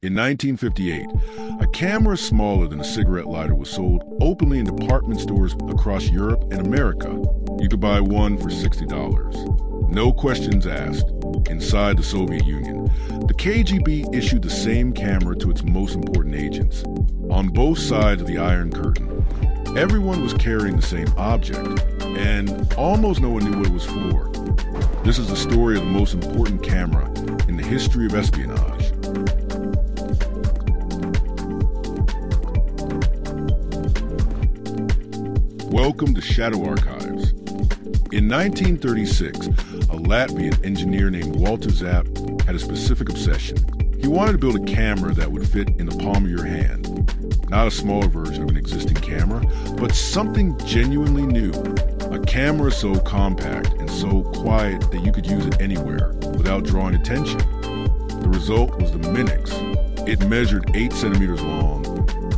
In 1958, a camera smaller than a cigarette lighter was sold openly in department stores across Europe and America. You could buy one for $60. No questions asked. Inside the Soviet Union, the KGB issued the same camera to its most important agents. On both sides of the Iron Curtain, everyone was carrying the same object, and almost no one knew what it was for. This is the story of the most important camera in the history of espionage. Welcome to Shadow Archives. In 1936, a Latvian engineer named Zapp had a specific obsession. He wanted to build a camera that would fit in the palm of your hand. Not a smaller version of an existing camera, but something genuinely new. A camera so compact and so quiet that you could use it anywhere without drawing attention. The result was the Minox. It measured 8 centimeters long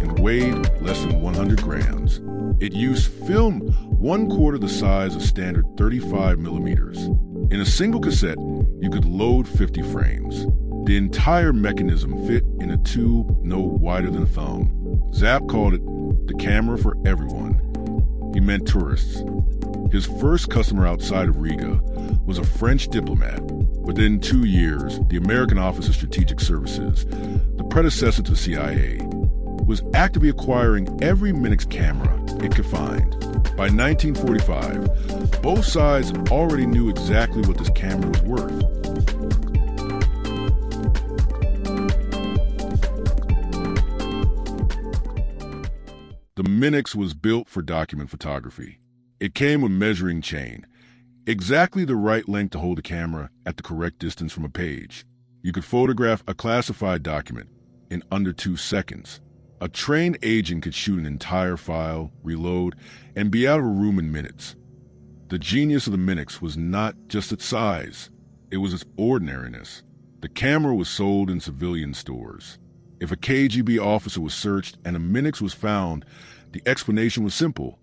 and weighed less than 100 grams. It used film 1/4 the size of standard 35 millimeters. In a single cassette, you could load 50 frames. The entire mechanism fit in a tube no wider than a thumb. Zapp called it the camera for everyone. He meant tourists. His first customer outside of Riga was a French diplomat. Within 2 years, the American Office of Strategic Services, the predecessor to the CIA, was actively acquiring every Minox camera it could find. By 1945, both sides already knew exactly what this camera was worth. The Minox was built for document photography. It came with measuring chain, exactly the right length to hold the camera at the correct distance from a page. You could photograph a classified document in under 2 seconds. A trained agent could shoot an entire file, reload, and be out of a room in minutes. The genius of the Minox was not just its size, it was its ordinariness. The camera was sold in civilian stores. If a KGB officer was searched and a Minox was found, the explanation was simple.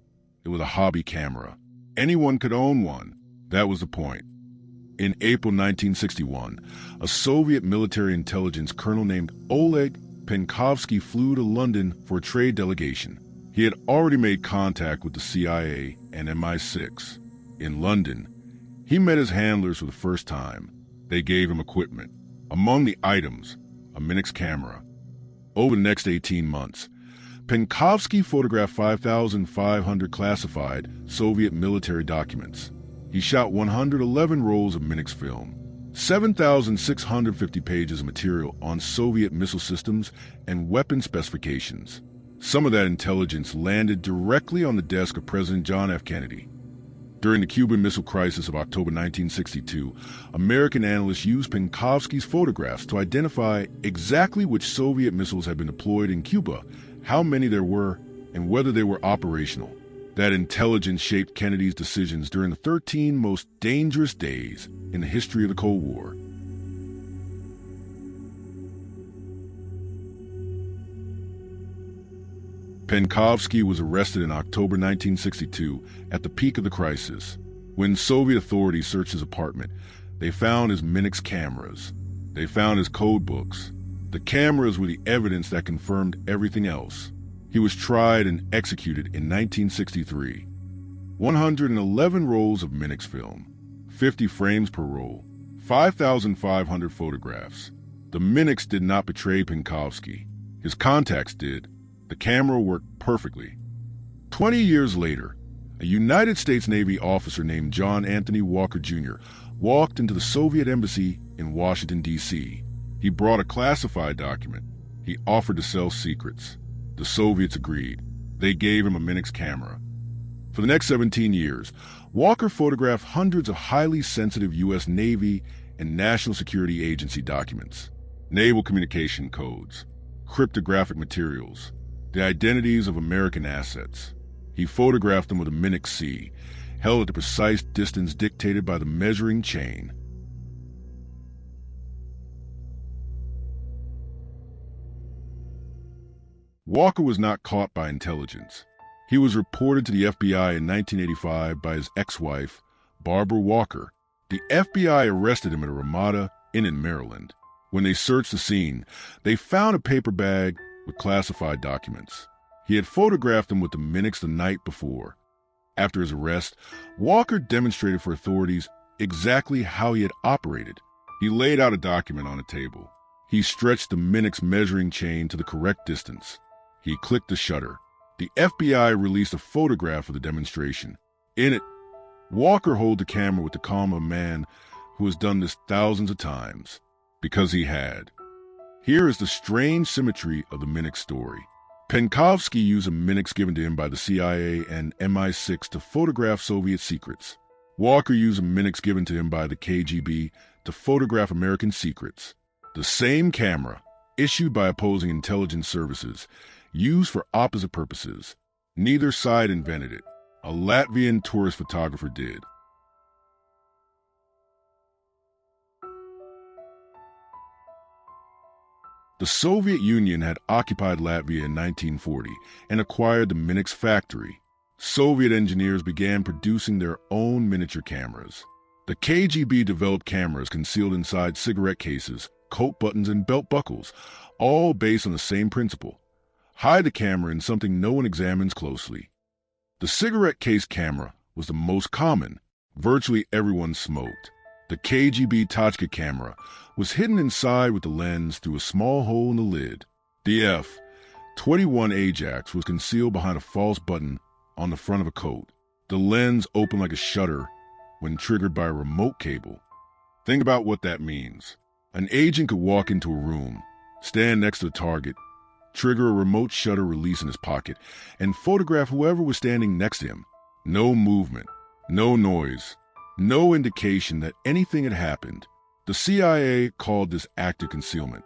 It was a hobby camera. Anyone could own one. That was the point. In April 1961, a Soviet military intelligence colonel named Oleg Penkovsky flew to London for a trade delegation. He had already made contact with the CIA and MI6. In London, he met his handlers for the first time. They gave him equipment. Among the items, a Minox camera. Over the next 18 months, Penkovsky photographed 5,500 classified Soviet military documents. He shot 111 rolls of Minox film, 7,650 pages of material on Soviet missile systems and weapon specifications. Some of that intelligence landed directly on the desk of President John F. Kennedy. During the Cuban Missile Crisis of October 1962, American analysts used Penkovsky's photographs to identify exactly which Soviet missiles had been deployed in Cuba, how many there were, and whether they were operational. That intelligence shaped Kennedy's decisions during the 13 most dangerous days in the history of the Cold War. Penkovsky was arrested in October 1962 at the peak of the crisis. When Soviet authorities searched his apartment, they found his Minox cameras. They found his code books. The cameras were the evidence that confirmed everything else. He was tried and executed in 1963. 111 rolls of Minox film, 50 frames per roll, 5,500 photographs. The Minox did not betray Penkovsky. His contacts did. The camera worked perfectly. 20 years later, a United States Navy officer named John Anthony Walker Jr. walked into the Soviet embassy in Washington, D.C. He brought a classified document. He offered to sell secrets. The Soviets agreed. They gave him a Minox camera. For the next 17 years, Walker photographed hundreds of highly sensitive U.S. Navy and National Security Agency documents, naval communication codes, cryptographic materials, the identities of American assets. He photographed them with a Minox C, held at the precise distance dictated by the measuring chain. Walker was not caught by intelligence. He was reported to the FBI in 1985 by his ex-wife, Barbara Walker. The FBI arrested him at a Ramada Inn in Maryland. When they searched the scene, they found a paper bag with classified documents. He had photographed them with the Minox the night before. After his arrest, Walker demonstrated for authorities exactly how he had operated. He laid out a document on a table. He stretched the Minox measuring chain to the correct distance. He clicked the shutter. The FBI released a photograph of the demonstration. In it, Walker held the camera with the calm of a man who has done this thousands of times, because he had. Here is the strange symmetry of the Minox story. Penkovsky used a Minox given to him by the CIA and MI6 to photograph Soviet secrets. Walker used a Minox given to him by the KGB to photograph American secrets. The same camera, issued by opposing intelligence services, used for opposite purposes. Neither side invented it. A Latvian tourist photographer did. The Soviet Union had occupied Latvia in 1940 and acquired the Minox factory. Soviet engineers began producing their own miniature cameras. The KGB developed cameras concealed inside cigarette cases, coat buttons, and belt buckles, all based on the same principle. Hide the camera in something no one examines closely. The cigarette case camera was the most common. Virtually everyone smoked. The KGB Tachka camera was hidden inside with the lens through a small hole in the lid. The F-21 Ajax was concealed behind a false button on the front of a coat. The lens opened like a shutter when triggered by a remote cable. Think about what that means. An agent could walk into a room, stand next to the target, trigger a remote shutter release in his pocket, and photograph whoever was standing next to him. No movement, no noise, no indication that anything had happened. The CIA called this active concealment.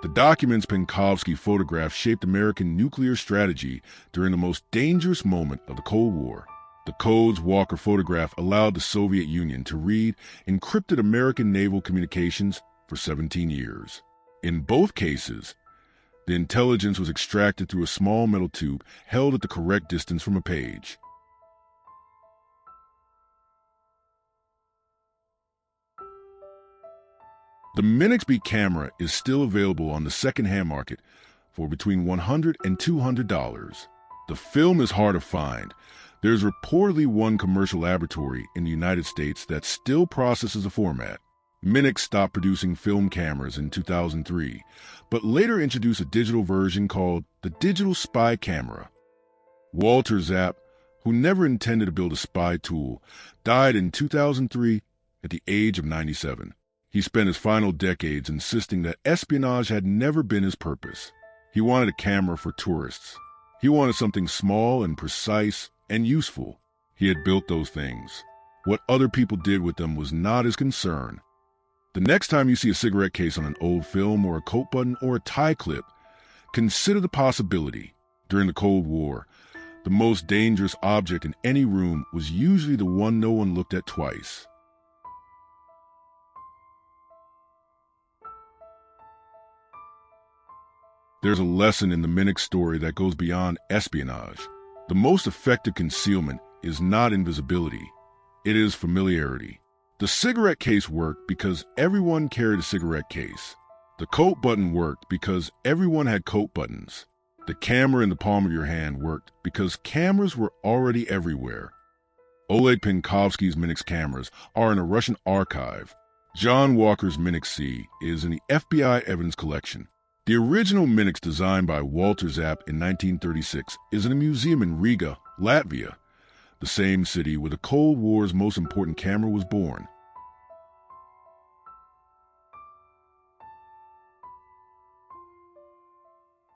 The documents Penkovsky photographed shaped American nuclear strategy during the most dangerous moment of the Cold War. The codes Walker photographed allowed the Soviet Union to read encrypted American naval communications for 17 years. In both cases, the intelligence was extracted through a small metal tube held at the correct distance from a page. The Minox B camera is still available on the second-hand market for between $100 and $200. The film is hard to find. There's reportedly one commercial laboratory in the United States that still processes the format. Minox stopped producing film cameras in 2003, but later introduced a digital version called the Digital Spy Camera. Walter Zapp, who never intended to build a spy tool, died in 2003 at the age of 97. He spent his final decades insisting that espionage had never been his purpose. He wanted a camera for tourists. He wanted something small and precise and useful. He had built those things. What other people did with them was not his concern. The next time you see a cigarette case on an old film or a coat button or a tie clip, consider the possibility. During the Cold War, the most dangerous object in any room was usually the one no one looked at twice. There's a lesson in the Minox story that goes beyond espionage. The most effective concealment is not invisibility. It is familiarity. The cigarette case worked because everyone carried a cigarette case. The coat button worked because everyone had coat buttons. The camera in the palm of your hand worked because cameras were already everywhere. Oleg Penkovsky's Minox cameras are in a Russian archive. John Walker's Minox C is in the FBI evidence collection. The original Minox designed by Walter Zapp in 1936 is in a museum in Riga, Latvia, the same city where the Cold War's most important camera was born.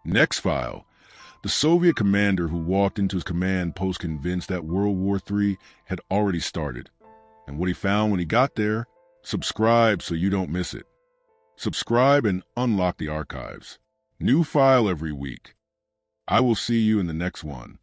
Next file. The Soviet commander who walked into his command post convinced that World War III had already started. And what he found when he got there? Subscribe so you don't miss it. Subscribe and unlock the archives. New file every week. I will see you in the next one.